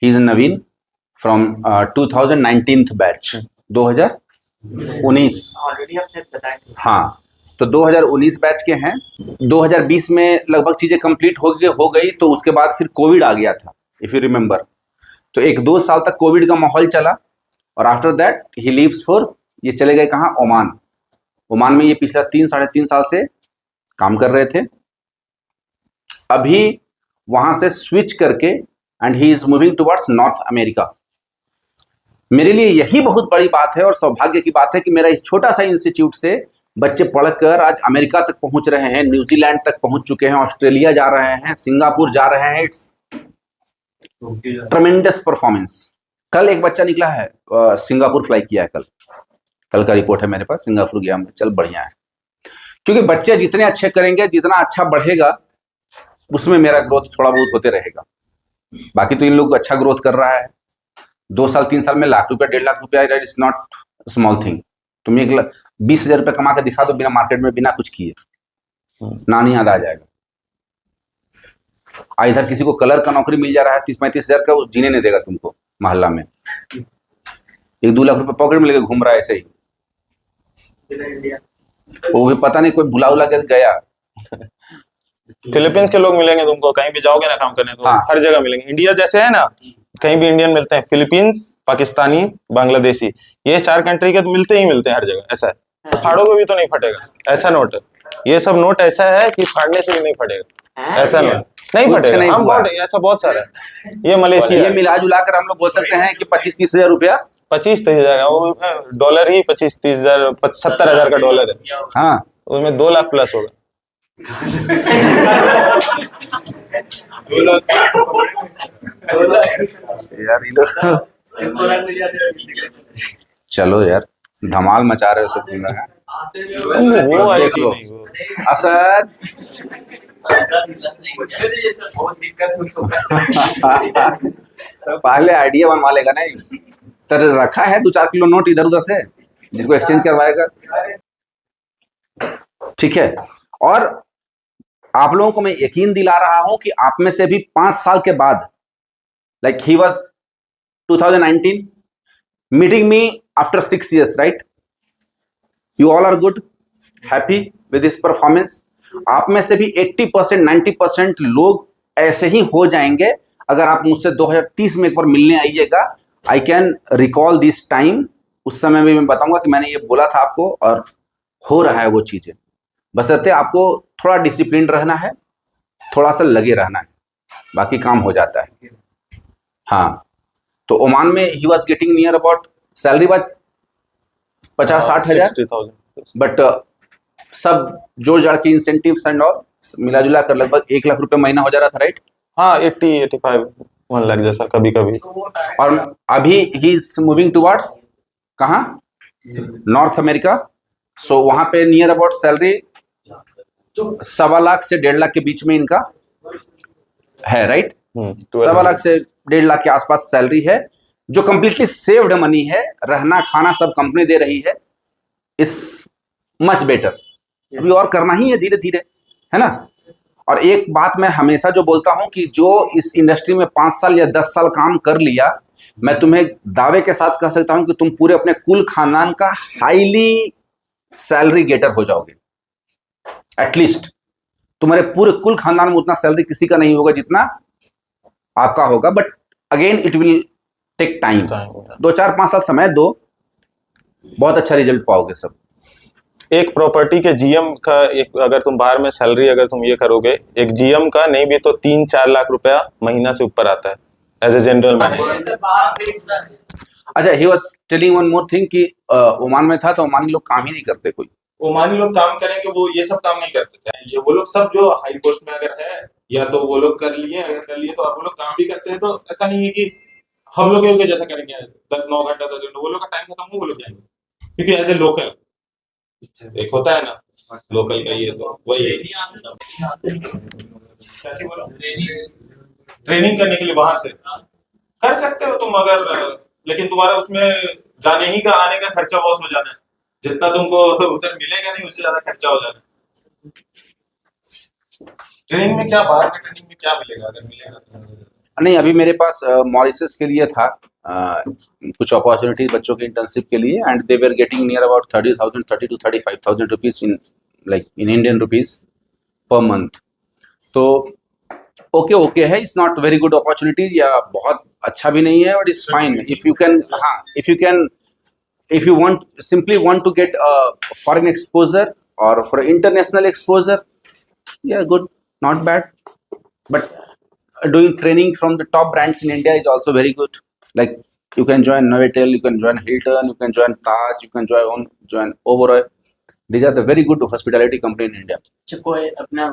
He is Naveen from 2019 batch, 2019। Already आप शायद बताए थे। हाँ, तो 2019 बैच के हैं। 2020 में लगभग चीज़ें कंप्लीट हो गई, तो उसके बाद फिर कोविड आ गया था, इफ़ यू रिमेंबर। तो 1-2 साल तक कोविड का माहौल चला, और after that he leaves for, ये चले गए कहाँ, ओमान। ओमान में ये पिछला 3-3.5 साल से काम कर रहे थे। अभी वहाँ से स्विच करके and he is moving towards north America. मेरे लिए यही बहुत बड़ी बात है और सौभाग्य की बात है कि मेरा इस छोटा सा इंस्टीट्यूट से बच्चे पढ़कर आज अमेरिका तक पहुंच रहे हैं, न्यूजीलैंड तक पहुंच चुके हैं, ऑस्ट्रेलिया जा रहे हैं, सिंगापुर जा रहे हैं। It's tremendous performance. कल एक बच्चा निकला है, सिंगापुर फ्लाई किया है। कल का रिपोर्ट है मेरे पास, सिंगापुर गया, चल बढ़िया है। क्योंकि बच्चे जितने अच्छे करेंगे, जितना अच्छा बढ़ेगा, उसमें मेरा ग्रोथ थोड़ा बहुत होते रहेगा। बाकी तो इन लोग अच्छा ग्रोथ कर रहा है। 2 साल 3 साल में लाख रुपया 1.5 लाख रुपया, इट्स नॉट स्मॉल थिंग। तुम 20,000 रुपये कमा के दिखा दो बिना मार्केट में, बिना कुछ किए, ना नहीं याद आ जाएगा। इधर किसी को कलर का नौकरी मिल जा रहा है 30-35 हजार का, वो जीने नहीं देगा तुमको मोहल्ला में। 1-2 लाख रुपए पॉकेट में लेके घूम रहा है ऐसे ही, वो भी पता नहीं कोई बुला उला के गया। फिलीपींस के लोग मिलेंगे तुमको, कहीं भी जाओगे ना काम करने तो हाँ। हर जगह मिलेंगे। इंडिया जैसे है ना, कहीं भी इंडियन मिलते हैं, फिलीपींस, पाकिस्तानी, बांग्लादेशी, ये 4 कंट्री के तो मिलते ही मिलते हैं हर जगह। ऐसा है, फाड़ोगे भी तो नहीं फटेगा, ऐसा नोट है। ये सब नोट ऐसा है कि फाड़ने से भी नहीं फटेगा, ऐसा नोट नहीं कुछ फटेगा। नहीं हम हुआ। बहुत, ऐसा बहुत सारा है। ये मलेशिया ये मिला जुला कर हम लोग बोल सकते हैं कि 25-30 हजार रुपया, 25-30 हजार, वो डॉलर ही 25-30 हजार, 70 हजार का डॉलर है। हाँ, उसमें 2 लाख प्लस होगा। यार ये लोग चलो यार, धमाल मचा रहे हो सब तुम लोग। वो वाली देख लो नहीं, वो असद। पहले आइडिया बनवा लेगा नहीं, तर रखा है 2-4 किलो नोट इधर उधर से, जिसको एक्सचेंज करवाएगा। ठीक है, और आप लोगों को मैं यकीन दिला रहा हूं कि आप में से भी 5 साल के बाद, like he was 2019 meeting me after 6 years, right? You all are good, happy with this performance. आप में से भी 80% 90% लोग ऐसे ही हो जाएंगे अगर आप मुझसे 2030 में एक बार मिलने आइएगा। I can recall this time. उस समय भी मैं बताऊंगा कि मैंने ये बोला था आपको, और हो रहा है वो चीजें। बशर्ते आपको थोड़ा डिसिप्लिन रहना है, थोड़ा सा लगे रहना है, बाकी काम हो जाता है। हाँ, तो ओमान में he was getting near about, salary was 50-60 हजार, 60,000। बट सब जोड़ जाड़ के इंसेंटिव्स एंड ऑल मिला जुला कर लगभग 1 लाख रुपए महीना हो जा रहा था, राइट? हाँ, 80-85 1 लाख जैसा कभी कभी। और अभी ही इज मूविंग टुवर्ड्स कहाँ, नॉर्थ अमेरिका। सो वहां पे नियर अबाउट सैलरी 1.25 लाख से 1.5 लाख के बीच में इनका है, राइट? 1.25 लाख से 1.5 लाख के आसपास सैलरी है, जो कंप्लीटली सेव्ड मनी है। रहना खाना सब कंपनी दे रही है। इस मच बेटर। अभी और करना ही है धीरे धीरे, है ना? और एक बात मैं हमेशा जो बोलता हूं कि जो इस इंडस्ट्री में 5 साल या 10 साल काम कर लिया, मैं तुम्हें दावे के साथ कह सकता हूं कि तुम पूरे अपने कुल खानदान का हाईली सैलरी गेटर हो जाओगे। एटलीस्ट तुम्हारे पूरे कुल खानदान में उतना सैलरी किसी का नहीं होगा जितना आपका होगा। But again it will take time. 2-4-5 साल समय दो, बहुत अच्छा रिजल्ट पाओगे सब। एक प्रॉपर्टी के जीएम का, एक अगर तुम बाहर में सैलरी अगर तुम ये करोगे, एक जीएम का नहीं भी तो 3-4 लाख रुपया महीना से ऊपर आता है एज ए जनरल मैनेजर। अच्छा, he was telling one more thing कि ओमान में था तो ओमानी लोग काम ही नहीं करते कोई। ओमानी लोग काम करेंगे, वो ये सब काम नहीं करते थे। ये वो लोग सब जो हाई पोस्ट में अगर है, या तो वो लोग कर लिए, अगर कर लिए तो अब वो लोग काम भी करते हैं। तो ऐसा नहीं है कि हम लोग के जैसा करेंगे 9 घंटा 10 घंटा, वो लोग का टाइम खत्म हो वो लोग जाएंगे। क्योंकि एज ए लोकल एक होता है ना, लोकल का ये तो वही है। ट्रेनिंग करने के लिए वहां से कर सकते हो तुम अगर, लेकिन तुम्हारा उसमें जाने ही का आने का खर्चा बहुत हो जाना है। जितना तुमको उधर मिलेगा नहीं, उससे ज्यादा खर्चा हो जाना है। ट्रेनिंग में क्या, बाहर में ट्रेनिंग में क्या मिलेगा अगर मिलेगा तो? नहीं, अभी मेरे पास मॉरिशस के लिए था कुछ अपॉर्चुनिटी बच्चों के इंटर्नशिप के लिए, and they were getting near about 30 to 35,000 rupees in Indian rupees per month. तो ओके है, it's not very good opportunity, या बहुत अच्छा भी नहीं है, but it's fine if you can, हाँ if you simply want to get a foreign exposure or for international exposure, yeah, good, not bad. But doing training from the top brands in India is also very good. Like you can join Novotel, you can join Hilton, you can join Taj, you can join Oberoi. These are the very good hospitality company in India. कोई अपना